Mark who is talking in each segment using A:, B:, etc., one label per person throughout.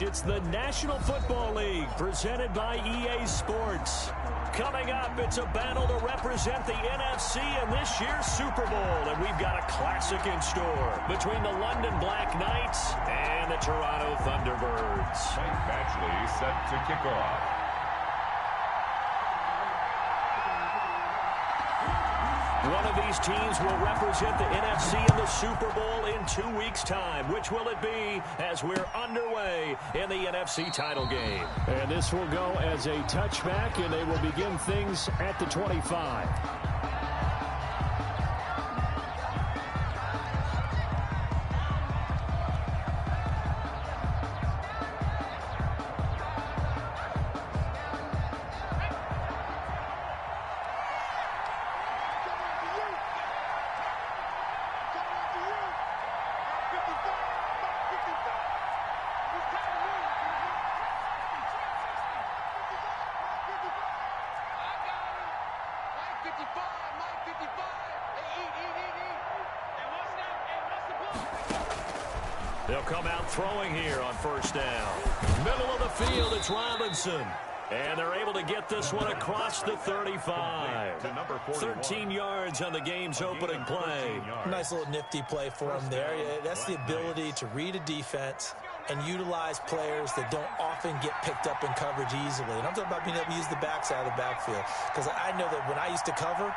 A: It's the National Football League presented by EA Sports. Coming up, it's a battle to represent the NFC in this year's Super Bowl. And we've got a classic in store between the London Black Knights and the Toronto Thunderbirds.
B: Mike Batchley set to kick off.
A: One of these teams will represent the NFC in the Super Bowl in 2 weeks' time. Which will it be as we're underway in the NFC title game?
C: And this will go as a touchback, and they will begin things at the 25.
A: They'll come out throwing here on first down. Middle of the field, it's Robinson. And they're able to get this one across the 35. 13 yards on the game's opening play.
D: Nice little nifty play for him there. That's the ability to read a defense and utilize players that don't often get picked up in coverage easily. And I'm talking about being able to use the backside of the backfield. Because I know that when I used to cover,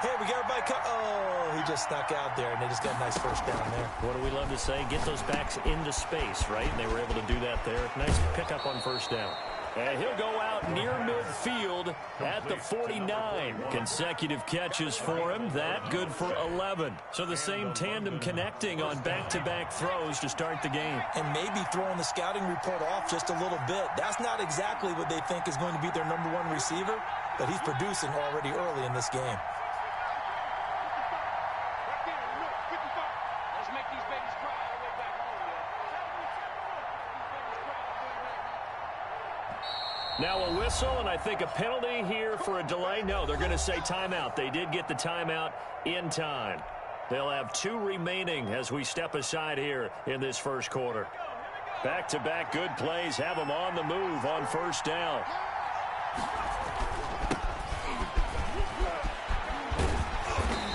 D: hey, we got everybody oh, he just snuck out there, and they just got a nice first down there.
A: What do we love to say? Get those backs into space, right? And they were able to do that there. Nice pickup on first down. And he'll go out near midfield at the 49. Consecutive catches for him. That good for 11. So the same tandem connecting on back-to-back throws to start the game.
D: And maybe throwing the scouting report off just a little bit. That's not exactly what they think is going to be their number one receiver, but he's producing already early in this game.
A: Now a whistle, and I think a penalty here for a delay. No, they're going to say timeout. They did get the timeout in time. They'll have 2 remaining as we step aside here in this first quarter. Back-to-back good plays have them on the move on first down.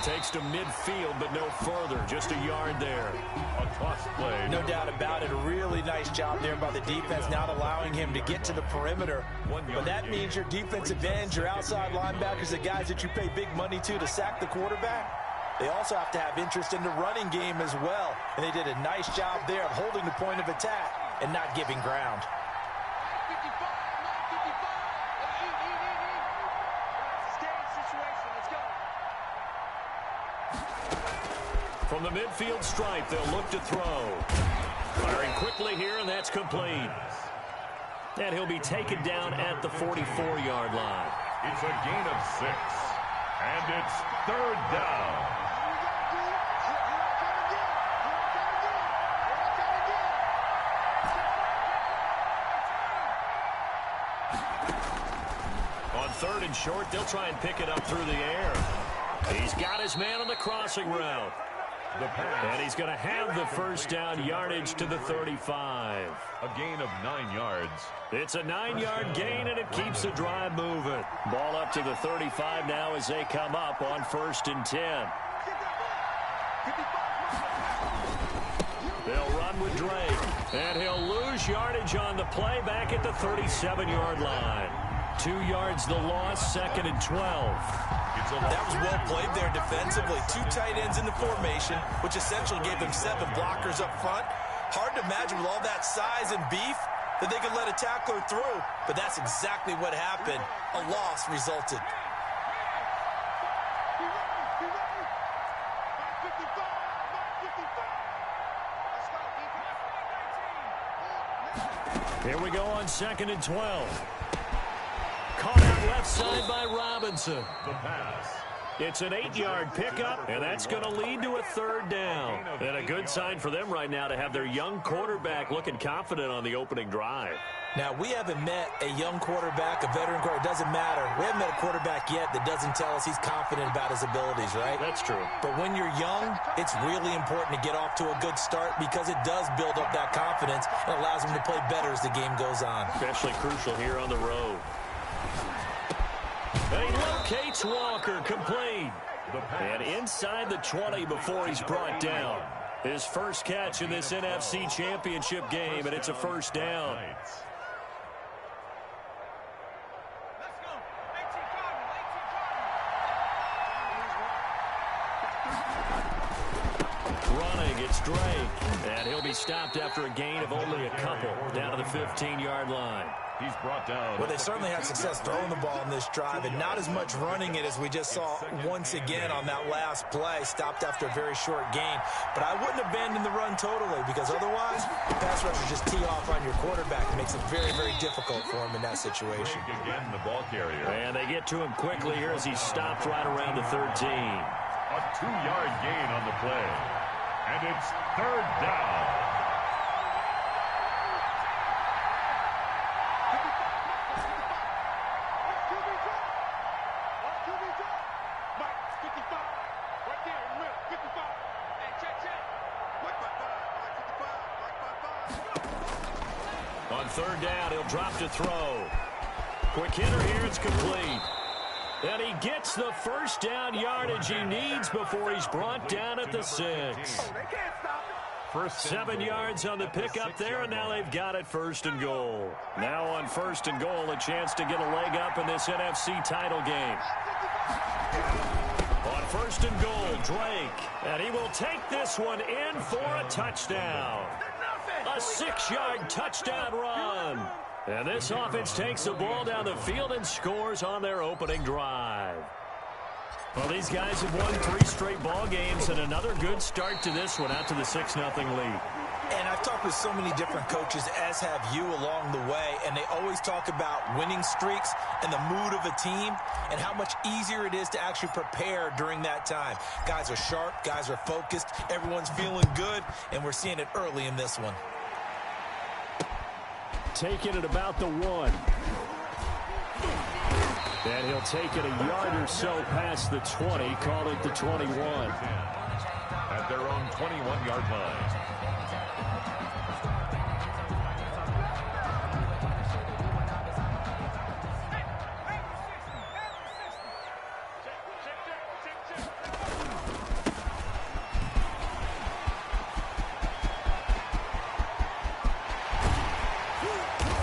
A: Takes to midfield, but no further. Just a yard there.
B: A toss play.
D: No doubt about it. A really nice job there by the defense, not allowing him to get to the perimeter. But that means your defensive ends, your outside linebackers, the guys that you pay big money to sack the quarterback, they also have to have interest in the running game as well. And they did a nice job there of holding the point of attack and not giving ground.
A: From the midfield stripe, they'll look to throw. Firing quickly here, and that's complete. And he'll be taken down at the 44-yard line.
B: It's a gain of 6. And it's third down.
A: On third and short, they'll try and pick it up through the air. He's got his man on the crossing route. And he's going to have the first down yardage to the 35.
B: A gain of 9 yards.
A: It's a 9-yard gain, and it keeps the drive moving. Ball up to the 35 now as they come up on 1st and 10. They'll run with Drake, and he'll lose yardage on the play back at the 37-yard line. 2 yards the loss, 2nd and 12.
D: That was well played there defensively. 2 tight ends in the formation, which essentially gave them 7 blockers up front. Hard to imagine with all that size and beef that they could let a tackler through, but that's exactly what happened. A loss resulted.
A: Here we go on 2nd and 12. Caught out left side by Robinson.
B: The pass.
A: It's an 8-yard pickup, and that's going to lead to a 3rd down. And a good sign for them right now to have their young quarterback looking confident on the opening drive.
D: Now, we haven't met a young quarterback, a veteran quarterback, it doesn't matter. We haven't met a quarterback yet that doesn't tell us he's confident about his abilities, right?
A: That's true.
D: But when you're young, it's really important to get off to a good start because it does build up that confidence and allows him to play better as the game goes on.
A: Especially crucial here on the road. And he locates Walker, complete. And inside the 20 before he's brought down. His first catch in this NFC Championship game, and it's a first down. Running, it's Drake. And he'll be stopped after a gain of only a couple down to the 15-yard line.
B: He's brought down.
D: Well, they certainly had success throwing the ball in this drive and not as much running it as we just saw once again on that last play. Stopped after a very short gain. But I wouldn't abandon the run totally because otherwise, pass rushers just tee off on your quarterback. It makes it very, very difficult for him in that situation.
B: Again, the ball carrier.
A: And they get to him quickly here as he's stopped right around the 13.
B: A 2-yard gain on the play. And it's third down.
A: On third down, he'll drop to throw. Quick hitter here, it's complete. And he gets the first down yardage he needs before he's brought down at the 6. 7 yards on the pickup there, and now they've got it first and goal. Now on first and goal, a chance to get a leg up in this NFC title game. On first and goal, Drake. And he will take this one in for a touchdown. A 6-yard touchdown run. And this offense takes the ball down the field and scores on their opening drive. Well, these guys have won 3 straight ball games and another good start to this one out to the 6-0 lead.
D: And I've talked with so many different coaches, as have you along the way, and they always talk about winning streaks and the mood of a team and how much easier it is to actually prepare during that time. Guys are sharp, guys are focused, everyone's feeling good, and we're seeing it early in this one.
C: Taking it about the 1. And he'll take it a yard or so past the 20, call it the 21.
B: At their own 21-yard line.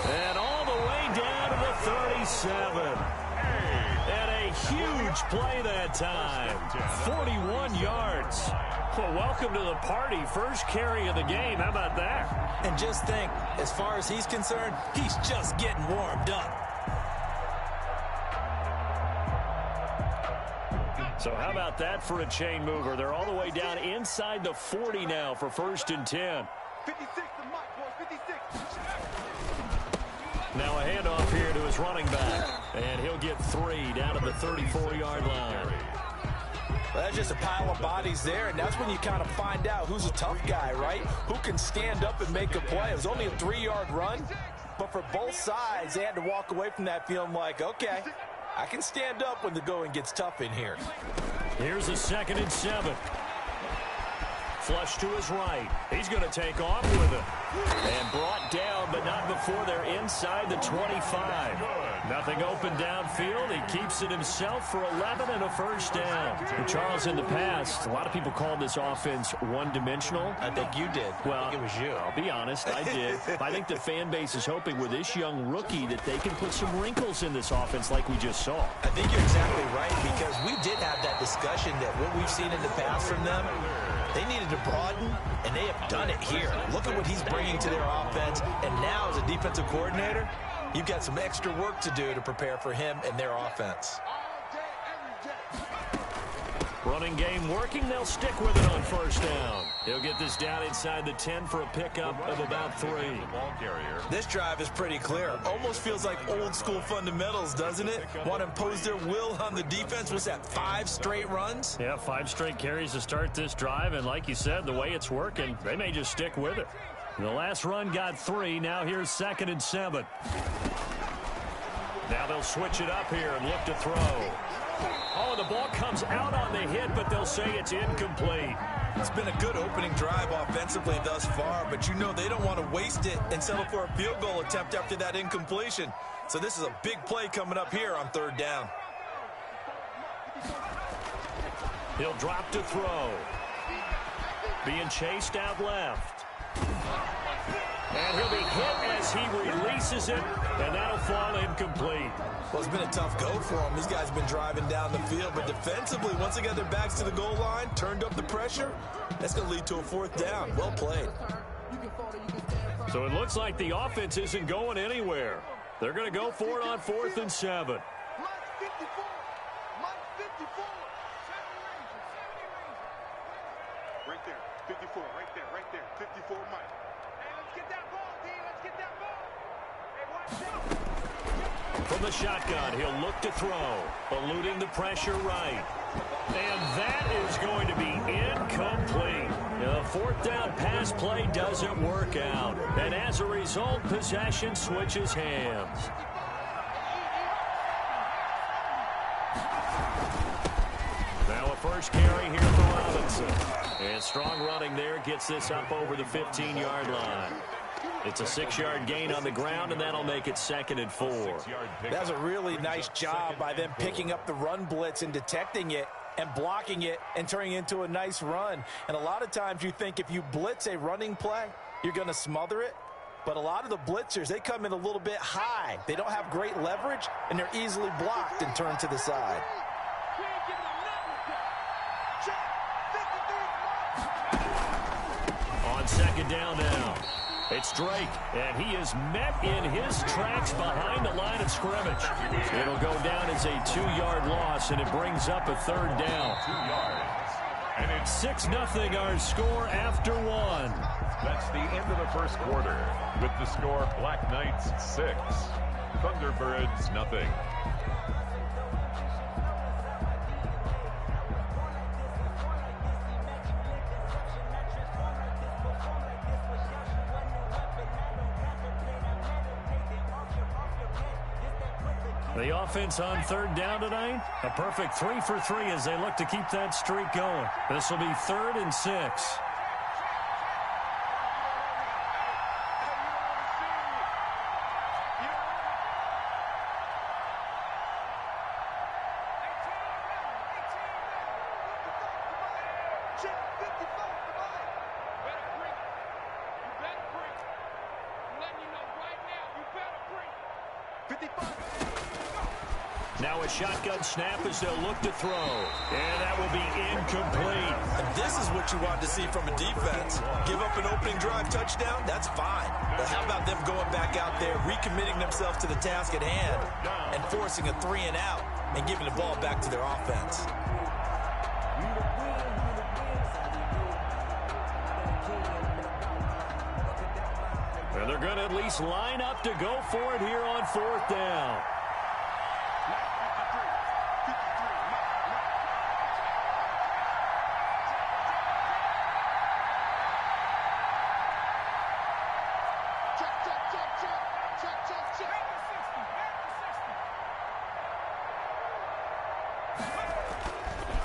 A: And all the way down to the 37. And a huge play that time. 41 yards. Well, welcome to the party. First carry of the game. How about that?
D: And just think, as far as he's concerned, he's just getting warmed up.
A: So how about that for a chain mover? They're all the way down inside the 40 now for first and 10.
E: 56 to Mike, boys, 56.
A: Now a handoff here to his running back. And he'll get 3 down to the 34-yard line.
D: Well, that's just a pile of bodies there, and that's when you kind of find out who's a tough guy, right? Who can stand up and make a play. It was only a 3-yard run, but for both sides, they had to walk away from that feeling like, okay, I can stand up when the going gets tough in here.
A: Here's a 2nd and 7. Flush to his right. He's going to take off with it. And brought down, but not before they're inside the 25. Nothing open downfield. He keeps it himself for 11 and a first down. And Charles, in the past, a lot of people called this offense one-dimensional.
D: I think you did.
A: Well,
D: I think it was you.
A: I'll be honest, I did. I think the fan base is hoping with this young rookie that they can put some wrinkles in this offense like we just saw.
D: I think you're exactly right, because we did have that discussion that what we've seen in the past from them, they needed to broaden, and they have done it here. Look at what he's bringing to their offense, and now as a defensive coordinator, you've got some extra work to do to prepare for him and their offense.
A: Running game working. They'll stick with it on first down. He'll get this down inside the 10 for a pickup of about 3.
D: This drive is pretty clear. Almost feels like old school fundamentals, doesn't it? Want to impose their will on the defense. Was that 5 straight runs?
A: Yeah, 5 straight carries to start this drive. And like you said, the way it's working, they may just stick with it. The last run got 3. Now here's 2nd and 7. Now they'll switch it up here and look to throw. Oh, the ball comes out on the hit, but they'll say it's incomplete.
D: It's been a good opening drive offensively thus far, but you know they don't want to waste it and settle for a field goal attempt after that incompletion. So this is a big play coming up here on 3rd down.
A: He'll drop to throw. Being chased out left. And he'll be hit as he releases it, and that'll fall incomplete.
D: Well, it's been a tough go for them. These guys have been driving down the field, but defensively, once they got their backs to the goal line, turned up the pressure, that's going to lead to a 4th down. Well played.
A: So it looks like the offense isn't going anywhere. They're going to go for it on 4th and 7.
E: Right there, 54, right there, 54, Mike. Hey, let's get that ball, D, let's get that ball. Hey, watch out.
A: From the shotgun, he'll look to throw, eluding the pressure right. And that is going to be incomplete. The 4th down pass play doesn't work out. And as a result, possession switches hands. Now a first carry here for Robinson. And strong running there gets this up over the 15-yard line. It's a 6-yard gain on the ground, and that'll make it 2nd and 4.
D: That's a really nice job by them picking up the run blitz and detecting it and blocking it and turning it into a nice run. And a lot of times you think if you blitz a running play, you're going to smother it. But a lot of the blitzers, they come in a little bit high. They don't have great leverage, and they're easily blocked and turned to the side.
A: On 2nd down now. It's Drake, and he is met in his tracks behind the line of scrimmage. It'll go down as a 2-yard loss, and it brings up a 3rd down.
B: 2 yards. And it's
A: 6-0 our score after 1.
B: That's the end of the first quarter. With the score, Black Knights 6, Thunderbirds nothing.
A: The offense on 3rd down tonight, a perfect 3 for 3 as they look to keep that streak going. This will be 3rd and 6. Now a shotgun snap as they'll look to throw. And that will be incomplete.
D: And this is what you want to see from a defense. Give up an opening drive touchdown, that's fine. But how about them going back out there, recommitting themselves to the task at hand, and forcing a 3-and-out and giving the ball back to their offense.
A: And they're going to at least line up to go for it here on 4th down.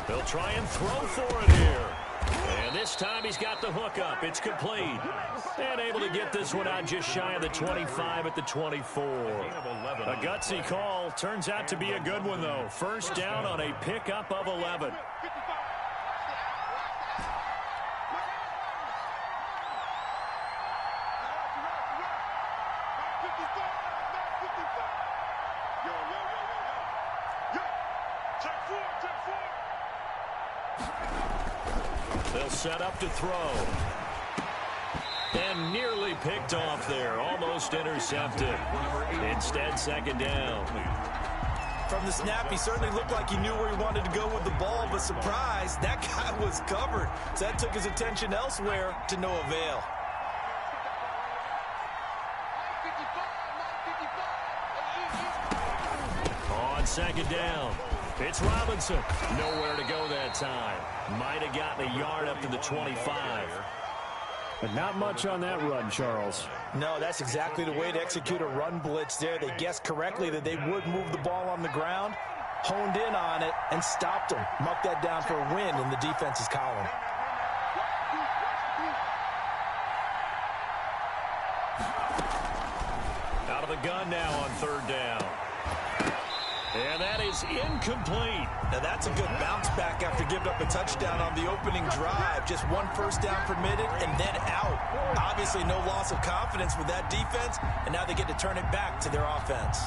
A: They'll try and throw for it here. And this time he's got the hook up. It's complete. And able to get this one out just shy of the 25 at the 24. A gutsy call. Turns out to be a good one, though. 1st down on a pickup of 11. They'll set up to throw. And nearly picked off there. Almost intercepted. Instead, 2nd down.
D: From the snap, he certainly looked like he knew where he wanted to go with the ball, but surprise, that guy was covered. So that took his attention elsewhere to no avail.
A: On 2nd down. It's Robinson. Nowhere to go that time. Might have gotten a yard up to the 25.
C: But not much on that run, Charles.
D: No, that's exactly the way to execute a run blitz there. They guessed correctly that they would move the ball on the ground, honed in on it, and stopped them. Marked that down for a win in the defense's column.
A: Out of the gun now on third down. And that is incomplete.
D: Now that's a good bounce back after giving up a touchdown on the opening drive. Just one first down permitted and then out. Obviously no loss of confidence with that defense, and now they get to turn it back to their offense.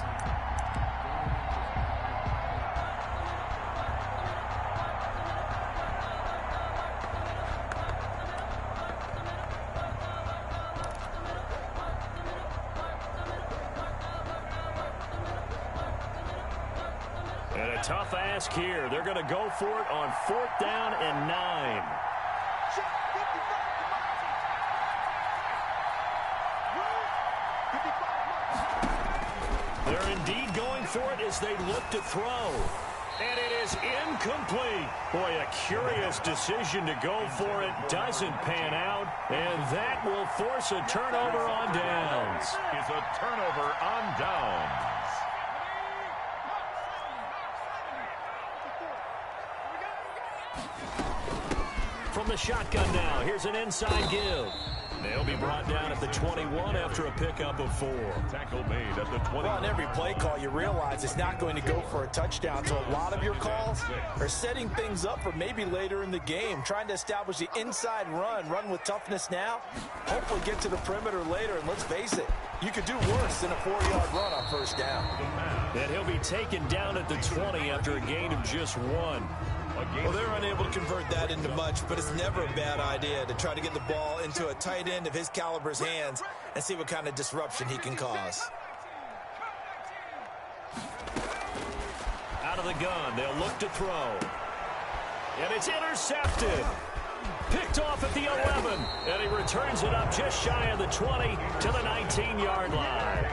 A: And a tough ask here. They're going to go for it on 4th down and 9. They're indeed going for it as they look to throw. And it is incomplete. Boy, a curious decision to go for it. Doesn't pan out. And that will force a turnover on downs.
B: Is a turnover on downs.
A: From the shotgun now, here's an inside give. They'll be brought down at the 21 after a pickup of 4.
B: Tackle made at the 20.
D: Well, on every play call, you realize it's not going to go for a touchdown. So a lot of your calls are setting things up for maybe later in the game, trying to establish the inside run with toughness now, hopefully get to the perimeter later. And let's face it, you could do worse than a 4-yard run on first down.
A: And he'll be taken down at the 20 after a gain of just 1.
D: Well, they're unable to convert that into much, but it's never a bad idea to try to get the ball into a tight end of his caliber's hands and see what kind of disruption he can cause.
A: Out of the gun, they'll look to throw. And it's intercepted. Picked off at the 11. And he returns it up just shy of the 20 to the 19-yard line.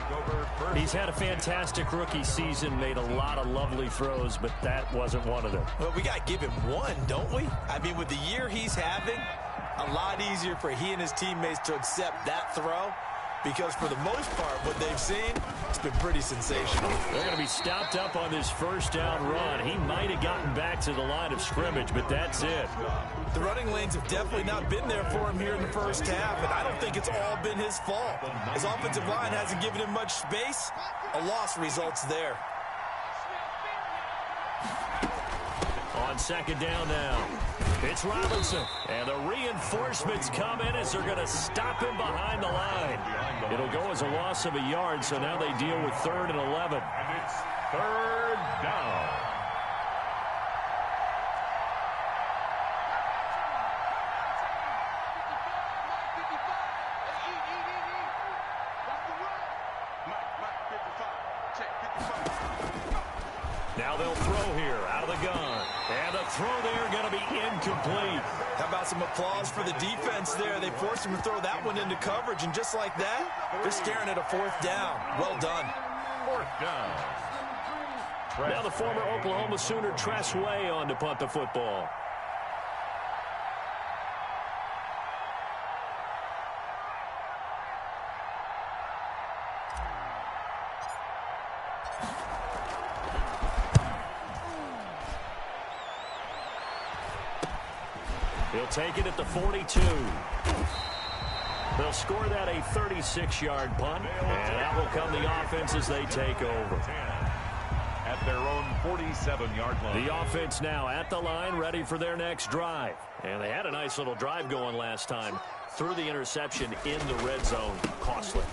A: He's had a fantastic rookie season, made a lot of lovely throws, but that wasn't one of them.
D: Well, we got to give him one, don't we? I mean, with the year he's having, a lot easier for he and his teammates to accept that throw, because for the most part, what they've seen, it's been pretty sensational.
A: They're going to be stopped up on this first down run. He might have gotten back to the line of scrimmage, but that's it.
D: The running lanes have definitely not been there for him here in the first half, and I don't think it's all been his fault. His offensive line hasn't given him much space. A loss results there.
A: On second down now, it's Robinson. And the reinforcements come in as they're going to stop him behind the line. It'll go as a loss of a yard, so now they deal with 3rd and 11.
B: And it's 3rd down.
A: Now they'll throw here out of the gun. And the throw there going to be incomplete.
D: How about some applause for the defense there? They forced him to throw that one into coverage, and just like that, they're staring at a 4th down. Well done.
B: 4th down.
A: Now the former Oklahoma Sooner Tress Way on to punt the football. He'll take it at the 42. They'll score that a 36-yard punt, and that will come the offense as they take over.
B: At their own 47-yard line.
A: The offense now at the line, ready for their next drive. And they had a nice little drive going last time. Threw the interception in the red zone. Costly.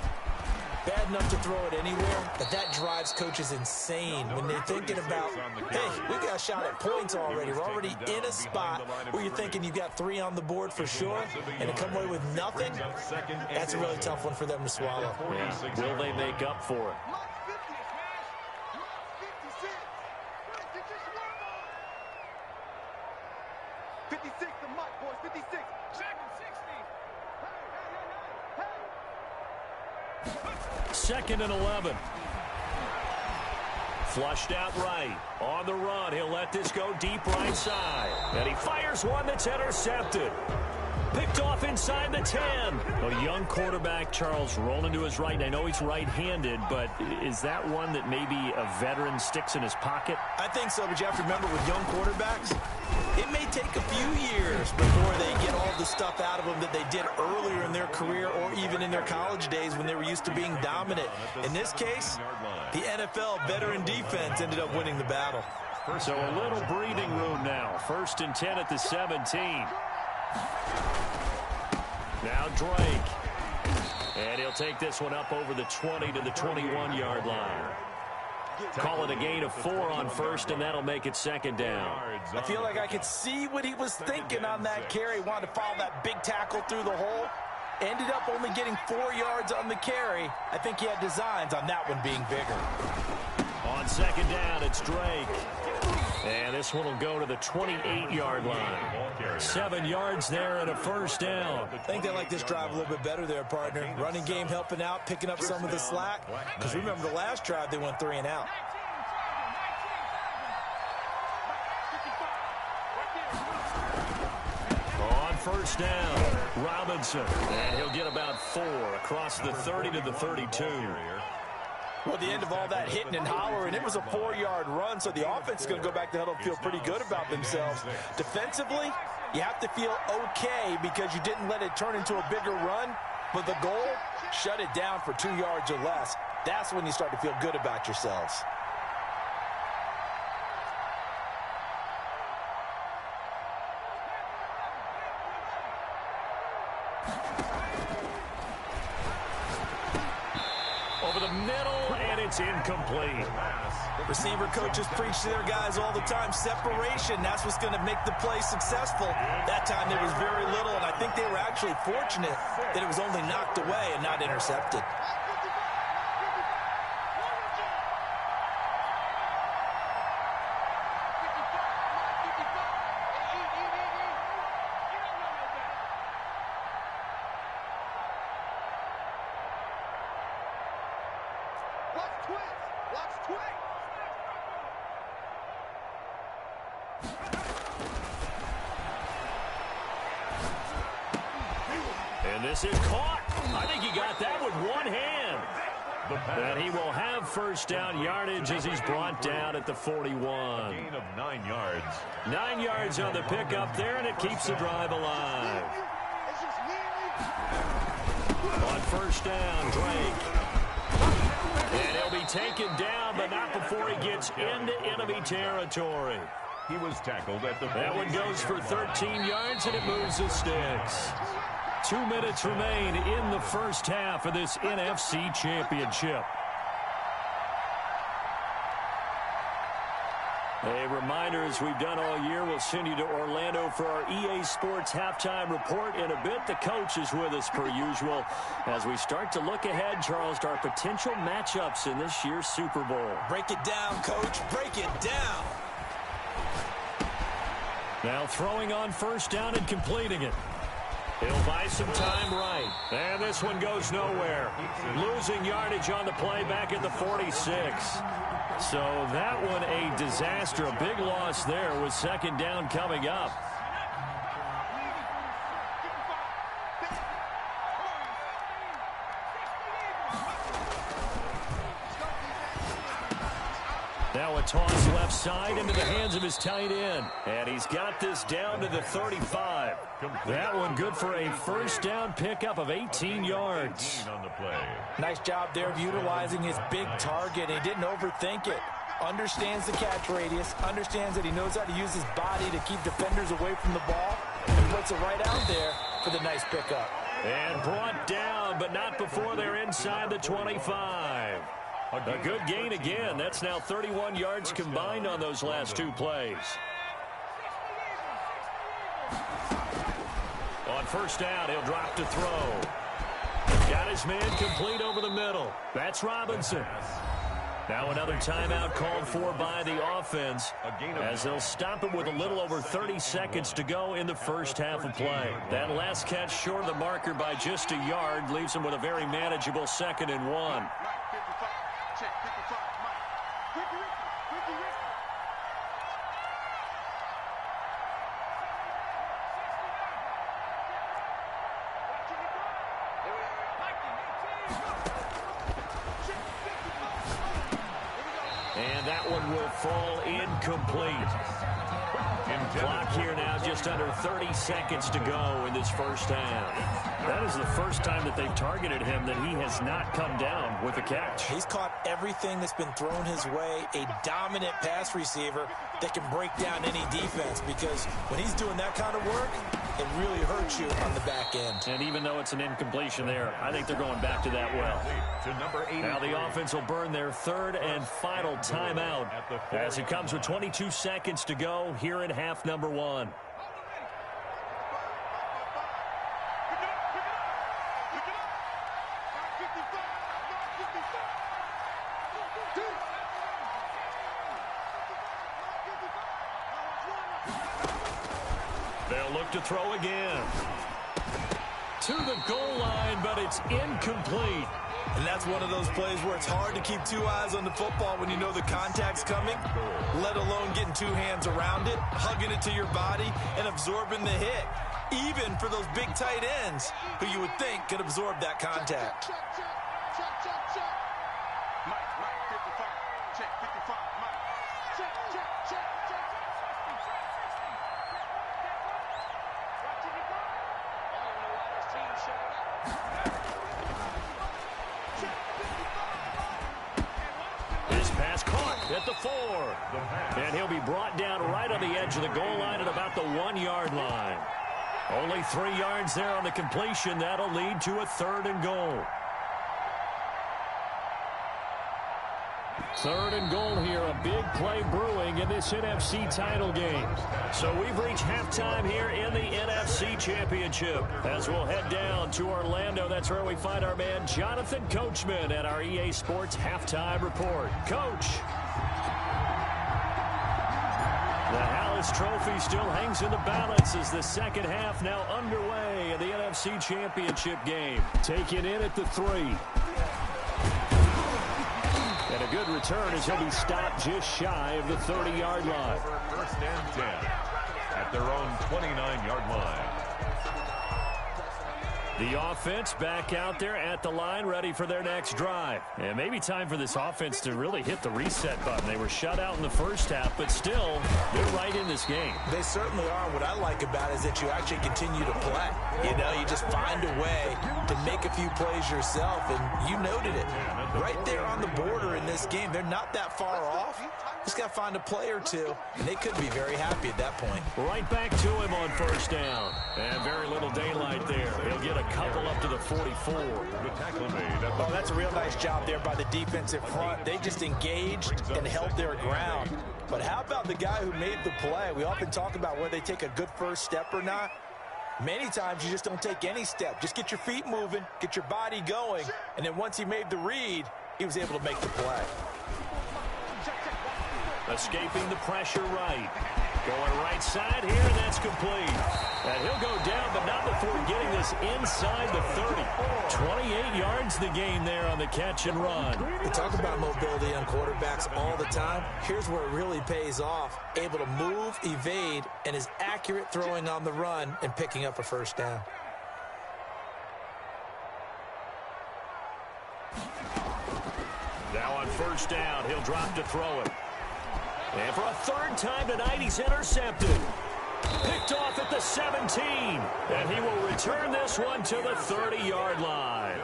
D: Bad enough to throw it anywhere, but that drives coaches insane when they're thinking about, hey, we got a shot at points already. We're already in a spot where you're thinking you got 3 on the board for sure, and to come away with nothing, that's a really tough one for them to swallow.
A: Yeah. Will they make up for it? Second and 11. Flushed out right. On the run. He'll let this go deep right side. And he fires one that's intercepted. Picked off inside the 10. A young quarterback, Charles, rolling to his right. And I know he's right-handed, but is that one that maybe a veteran sticks in his pocket?
D: I think so, but you have to remember with young quarterbacks, it may take a few years before they get all the stuff out of them that they did earlier in their career or even in their college days when they were used to being dominant. In this case, the NFL veteran defense ended up winning the battle.
A: So a little breathing room now. 1st and 10 at the 17. Now Drake. And he'll take this one up over the 20 to the 21-yard line. Call it a gain of 4 on 1st, and that'll make it 2nd down.
D: I feel like I could see what he was thinking on that carry. Wanted to follow that big tackle through the hole. Ended up only getting 4 yards on the carry. I think he had designs on that one being bigger.
A: On 2nd down, it's Drake. And this one will go to the 28-yard line. 7 yards there and a 1st down.
D: I think they like this drive a little bit better there, partner. Running game helping out, picking up some of the slack. Because remember the last drive, they went 3 and out.
A: On 1st down, Robinson. And he'll get about 4 across the 30 to the 32.
D: Well, at the end of all that hitting and hollering, it was a 4-yard run, so the offense is going to go back to huddle and feel pretty good about themselves. Defensively, you have to feel okay because you didn't let it turn into a bigger run, but the goal, shut it down for 2 yards or less. That's when you start to feel good about yourselves.
A: Over the middle, and it's incomplete.
D: Receiver coaches preach to their guys all the time. Separation, that's what's going to make the play successful. That time there was very little, and I think they were actually fortunate that it was only knocked away and not intercepted.
A: And this is caught. I think he got that with one hand. And he will have 1st down yardage as he's brought down at the 41.
B: Gain of 9 yards.
A: 9 yards on the pickup there, and it keeps the drive alive. On 1st down, Drake. And he'll be taken down, but not before he gets into enemy territory.
B: He was tackled at the...
A: That one goes for 13 yards, and it moves the sticks. 2 minutes remain in the 1st half of this NFC Championship. A reminder, as we've done all year, we'll send you to Orlando for our EA Sports halftime report. In a bit, the coach is with us per usual as we start to look ahead, Charles, to our potential matchups in this year's Super Bowl.
D: Break it down, coach. Break it down.
A: Now throwing on 1st down and completing it. He'll buy some time right. And this one goes nowhere. Losing yardage on the play back at the 46. So that one a disaster. A big loss there with 2nd down coming up. Now a toss left side into the hands of his tight end. And he's got this down to the 35. That one good for a 1st down pickup of 18 yards.
B: On the play.
D: Nice job there of utilizing his big target. He didn't overthink it. Understands the catch radius. Understands that he knows how to use his body to keep defenders away from the ball. And puts it right out there for the nice pickup.
A: And brought down, but not before they're inside the 25. A good gain again. That's now 31 yards combined on those last 2 plays. On 1st down, he'll drop to throw. Got his man complete over the middle. That's Robinson. Now another timeout called for by the offense as they'll stop it with a little over 30 seconds to go in the 1st half of play. That last catch short of the marker by just a yard leaves him with a very manageable 2nd and 1. one will fall incomplete. Clock here now, just under 30 seconds to go in this first half.
C: That is the first time that they've targeted him that he has not come down with a catch.
D: He's caught everything that's been thrown his way, a dominant pass receiver that can break down any defense, because when he's doing that kind of work, it really hurts you on the back end.
C: And even though it's an incompletion there, I think they're going back to that well.
A: Now the offense will burn their third and final timeout as it comes with 22 seconds to go here in half number one. They'll look to throw again. To the goal line, but it's incomplete.
D: And that's one of those plays where it's hard to keep two eyes on the football when you know the contact's coming, let alone getting two hands around it, hugging it to your body, and absorbing the hit, even for those big tight ends who you would think could absorb that contact.
E: Mike, 55. Check, 55. Mike. Check.
A: This pass caught at the 4. And he'll be brought down right on the edge of the goal line at about the 1-yard line. Only 3 yards there on the completion. That'll lead to a 3rd and goal.
C: 3rd and goal here, a big play brewing in this NFC title game.
A: So we've reached halftime here in the NFC Championship. As we'll head down to Orlando, that's where we find our man Jonathan Coachman at our EA Sports Halftime Report. Coach. The Hallis Trophy still hangs in the balance as the second half now underway in the NFC Championship game.
C: Taken in at the 3. And a good return as he'll be stopped just shy of the 30-yard line.
B: First and 10 at their own 29-yard line.
A: The offense back out there at the line, ready for their next drive. And maybe time for this offense to really hit the reset button. They were shut out in the first half, but still, they're right in this game.
D: They certainly are. What I like about it is that you actually continue to play. You know, you just find a way to make a few plays yourself, and you noted it. Right there on the border in this game, they're not that far off. Just got to find a play or two, and they could be very happy at that point.
A: Right back to him on first down. And very little daylight there. He'll get a couple up to the 44.
B: The tackle made at the
D: Oh, that's a real nice job there by the defensive front. They just engaged and held their ground. But how about the guy who made the play? We often talk about whether they take a good first step or not. Many times you just don't take any step. Just get your feet moving, get your body going, and then once he made the read, he was able to make the play.
A: Escaping the pressure right. Going right side here, and that's complete. And he'll go down, but not before getting this inside the 30. 28 yards the gain there on the catch and run.
D: We talk about mobility on quarterbacks all the time. Here's where it really pays off. Able to move, evade, and is accurate throwing on the run and picking up a first down.
A: Now on first down, he'll drop to throw it. And for a 3rd time tonight, he's intercepted. Picked off at the 17. And he will return this one to the 30-yard line.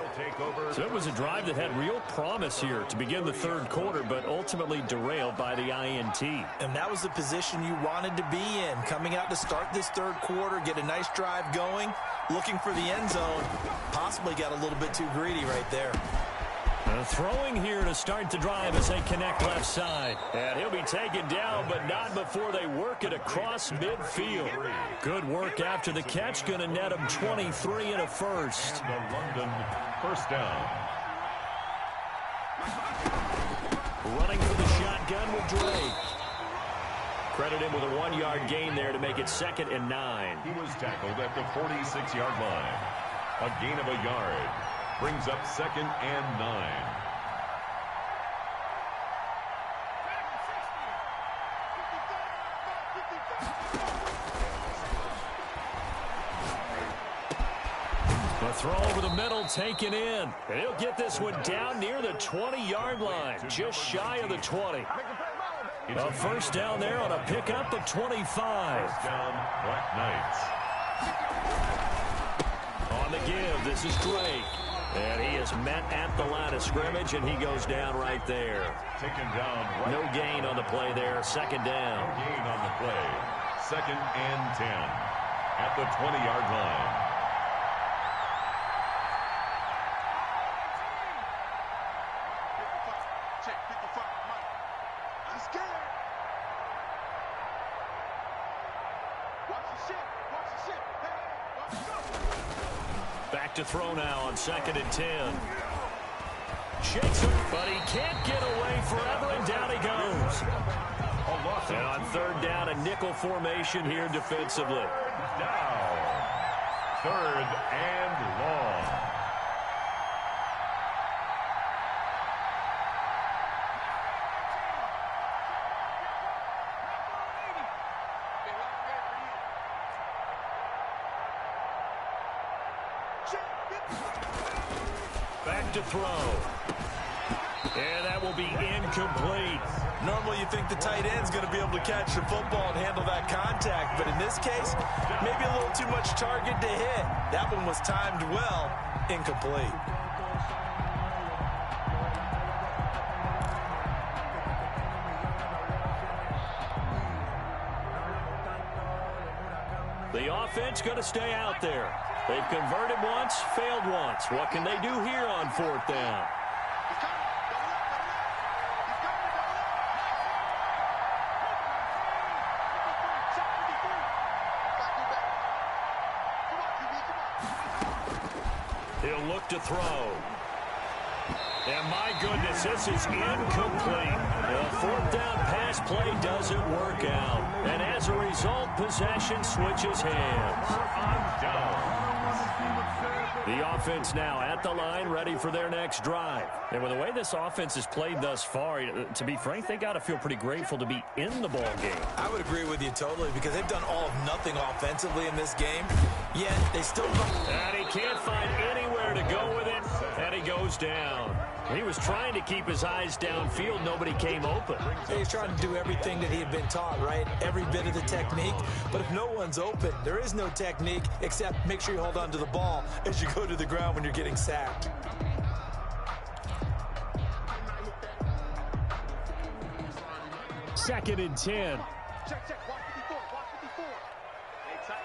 C: So it was a drive that had real promise here to begin the 3rd quarter, but ultimately derailed by the INT.
D: And that was the position you wanted to be in. Coming out to start this 3rd quarter, get a nice drive going, looking for the end zone. Possibly got a little bit too greedy right there.
A: Throwing here to start the drive as they connect left side. And he'll be taken down, but not before they work it across midfield. Good work after the catch. Going to net him 23 and a first.
B: The London first down.
A: Running for the shotgun with Drake. Credit him with a 1-yard gain there to make it 2nd and 9.
B: He was tackled at the 46-yard line. A gain of a yard. Brings up 2nd and 9.
A: The throw over the middle taken in. And he'll get this one down near the 20-yard line. Just shy of the 20. A first down there on a pickup of 25.
B: First down, Black Knights.
A: On the give, this is Drake. And he is met at the line of scrimmage, and he goes down right there.
B: Taken down. Right.
A: No gain on the play there. Second down.
B: No gain on the play. Second and 10 at the 20-yard line.
A: Back to throw now on second and 10. Shakes it, but he can't get away forever, and down he goes. And on third down, a nickel formation here defensively.
B: Now, third and long.
A: Back to throw. And that will be incomplete.
D: Normally you think the tight end's going to be able to catch the football and handle that contact, but in this case, maybe a little too much target to hit. That one was timed well, incomplete.
A: The offense going to stay out there. They've converted once, failed once. What can they do here on fourth down? He'll look to throw. And my goodness, this is incomplete. The fourth down pass play doesn't work out. And as a result, possession switches hands. The offense now at the line, ready for their next drive. And with the way this offense has played thus far, to be frank, they got to feel pretty grateful to be in the ball game.
D: I would agree with you totally, because they've done all of nothing offensively in this game, yet they still...
A: And he can't find anywhere to go with it, and he goes down. He was trying to keep his eyes downfield. Nobody came open.
D: He's trying to do everything that he had been taught, right? Every bit of the technique. But if no one's open, there is no technique except make sure you hold on to the ball as you go to the ground when you're getting sacked.
A: Second and 10.
E: Check. Watch 54. Watch 54. Hey, tight.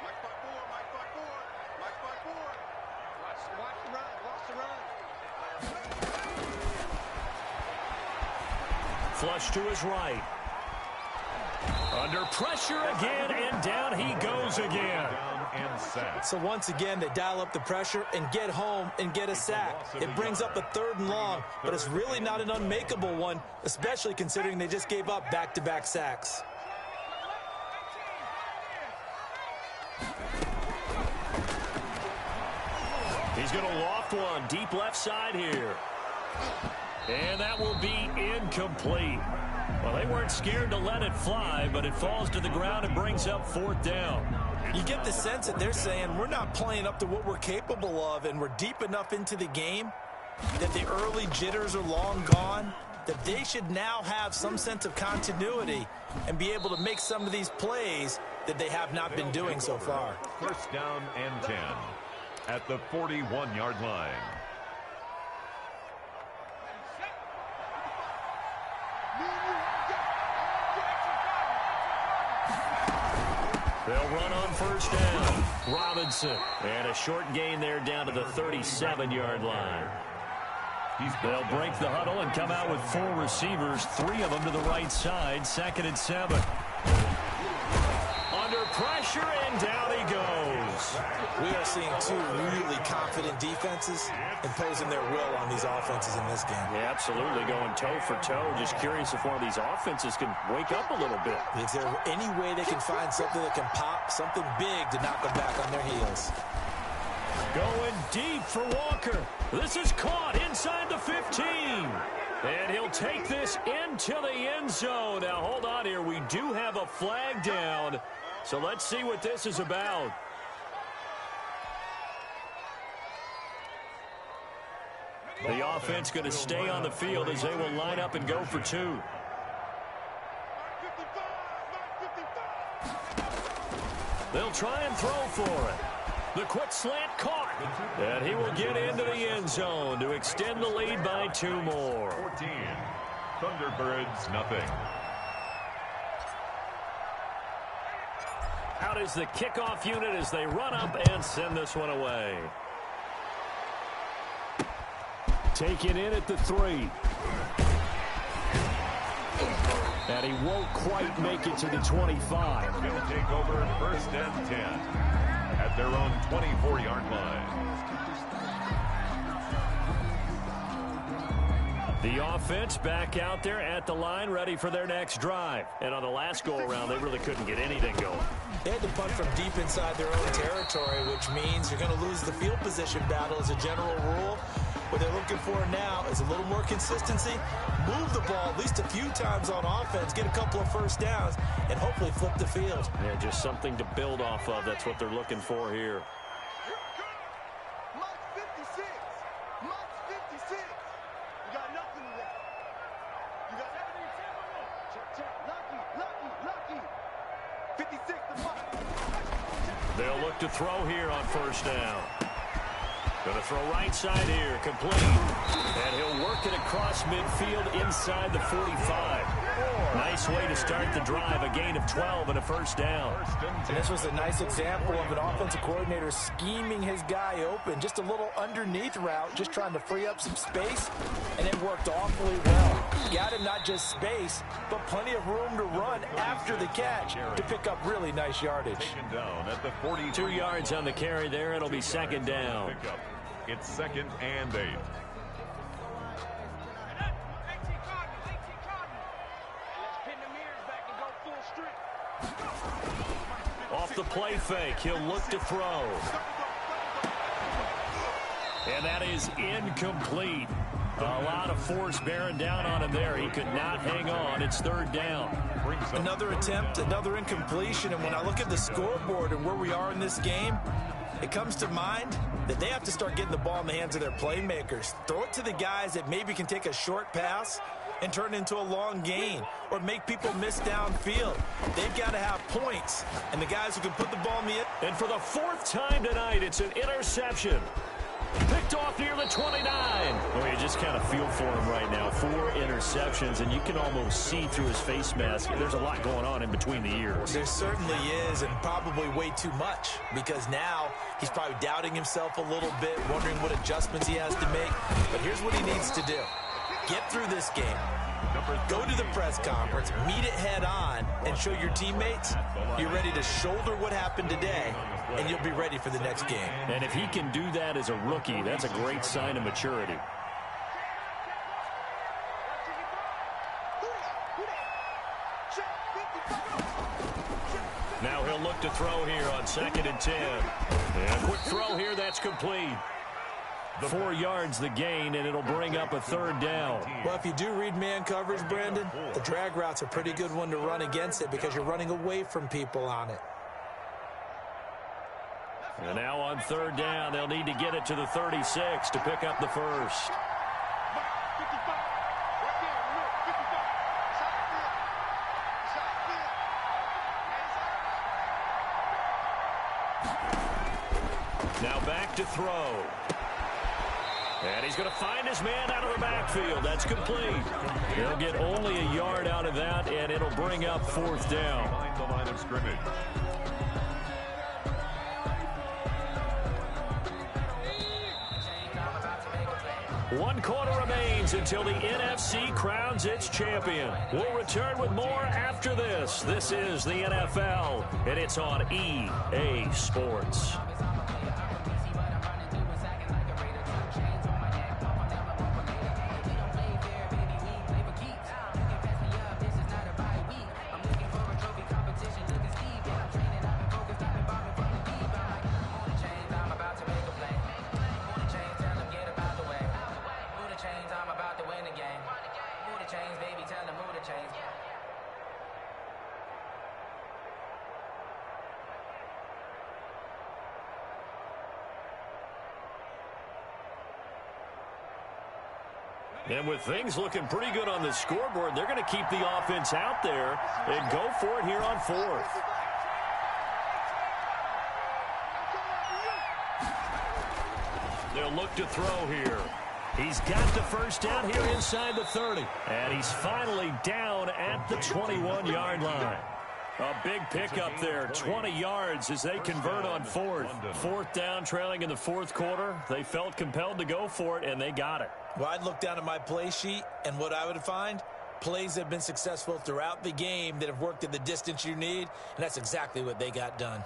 E: Mike 5-4. Mike 5-4. Mike 5-4. Watch the run. Watch the run.
A: Flush to his right. Under pressure again, and down he goes again.
B: And sack.
D: So once again, they dial up the pressure and get home and get a sack. It brings up a third and long, but it's really not an unmakeable one, especially considering they just gave up back-to-back sacks.
A: He's going to loft one deep left side here. And that will be incomplete. Well, they weren't scared to let it fly, but it falls to the ground and brings up fourth down.
D: You get the sense that they're saying we're not playing up to what we're capable of, and we're deep enough into the game that the early jitters are long gone, that they should now have some sense of continuity and be able to make some of these plays that they have not been doing so far.
B: First down and 10 at the 41-yard line.
A: They'll run on first down. Robinson. And a short gain there down to the 37-yard line. They'll break the huddle and come out with four receivers, three of them to the right side. Second and 7. Under pressure, and down he goes.
D: We are seeing two really confident defenses imposing their will on these offenses in this game.
A: Yeah, absolutely, going toe for toe. Just curious if one of these offenses can wake up a little bit.
D: Is there any way they can find something that can pop, something big to knock them back on their heels?
A: Going deep for Walker. This is caught inside the 15. And he'll take this into the end zone. Now, hold on here. We do have a flag down. So let's see what this is about. The offense going to stay on the field as they will line up and go for two. They'll try and throw for it. The quick slant caught. And he will get into the end zone to extend the lead by 2 more.
B: 14. Thunderbirds, nothing.
A: Out is the kickoff unit as they run up and send this one away. Taken in at the 3. And he won't quite make it to the 25.
B: He'll take over 1st and 10 at their own 24-yard line.
A: The offense back out there at the line, ready for their next drive. And on the last go-around, they really couldn't get anything going.
D: They had to punt from deep inside their own territory, which means you're going to lose the field position battle as a general rule. What they're looking for now is a little more consistency, move the ball at least a few times on offense, get a couple of first downs, and hopefully flip the field.
A: Yeah, just something to build off of. That's what they're looking for here.
E: Mark 56. Mark 56. You got nothing left. You got everything. Check. Lucky. 56 to mark.
A: They'll look to throw here on 1st down. Going to throw right side here, complete. And he'll work it across midfield inside the 45. Nice way to start the drive, a gain of 12 and a 1st down.
D: And this was a nice example of an offensive coordinator scheming his guy open. Just a little underneath route, just trying to free up some space, and it worked awfully well. Got him not just space, but plenty of room to run after the catch to pick up really nice yardage.
B: Down at the 42
A: 2 yards on the carry there. It'll be 2nd down.
B: It's 2nd and 8.
A: Off the play fake, he'll look to throw. And that is incomplete. A lot of force bearing down on him there. He could not hang on. It's 3rd down.
D: Another attempt, another incompletion, and when I look at the scoreboard and where we are in this game, it comes to mind that they have to start getting the ball in the hands of their playmakers. Throw it to the guys that maybe can take a short pass and turn it into a long gain or make people miss downfield. They've got to have points, and the guys who can put the ball in the end.
A: And for the 4th time tonight, it's an interception. Picked off near the 29. Well, you just kind of feel for him right now. 4 interceptions, and you can almost see through his face mask. There's a lot going on in between the ears.
D: There certainly is, and probably way too much, because now he's probably doubting himself a little bit, wondering what adjustments he has to make. But here's what he needs to do. Get through this game. Go to the press conference, meet it head on, and show your teammates you're ready to shoulder what happened today, and you'll be ready for the next game.
A: And if he can do that as a rookie, that's a great sign of maturity. Now he'll look to throw here on 2nd and 10. And a quick throw here, that's complete. 4 yards the gain, and it'll bring up a 3rd down.
D: Well, if you do read man coverage, Brandon, the drag route's a pretty good one to run against it because you're running away from people on it.
A: And now on 3rd down, they'll need to get it to the 36 to pick up the 1st. Now back to throw. And he's going to find his man out of the backfield. That's complete. He'll get only a yard out of that, and it'll bring up 4th down.
B: Behind the line of scrimmage.
A: One quarter remains until the NFC crowns its champion. We'll return with more after this. This is the NFL, and it's on EA Sports. And with things looking pretty good on the scoreboard, they're going to keep the offense out there and go for it here on fourth. They'll look to throw here. He's got the first down here inside the 30. And he's finally down at the 21-yard line. A big pickup there, 20 yards as they convert on fourth. Fourth down, trailing in the fourth quarter. They felt compelled to go for it, and they got it.
D: Well, I'd look down at my play sheet, and what I would find, plays that have been successful throughout the game that have worked at the distance you need, and that's exactly what they got done.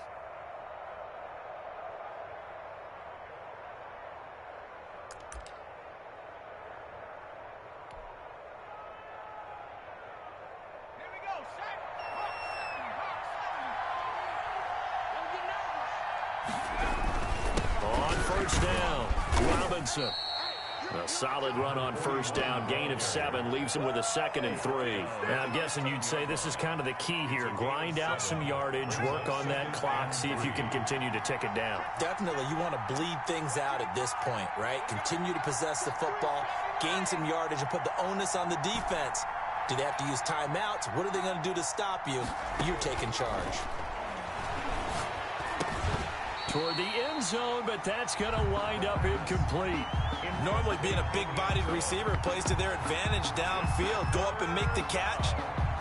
A: A solid run on first down. Gain of 7 leaves him with a 2nd and 3. And I'm guessing you'd say this is kind of the key here. Grind out some yardage, work on that clock, see if you can continue to tick it down.
D: Definitely. You want to bleed things out at this point, right? Continue to possess the football, gain some yardage, and put the onus on the defense. Do they have to use timeouts? What are they going to do to stop you? You're taking charge.
A: Toward the end zone, but that's going to wind up incomplete.
D: Normally being a big-bodied receiver plays to their advantage downfield. Go up and make the catch,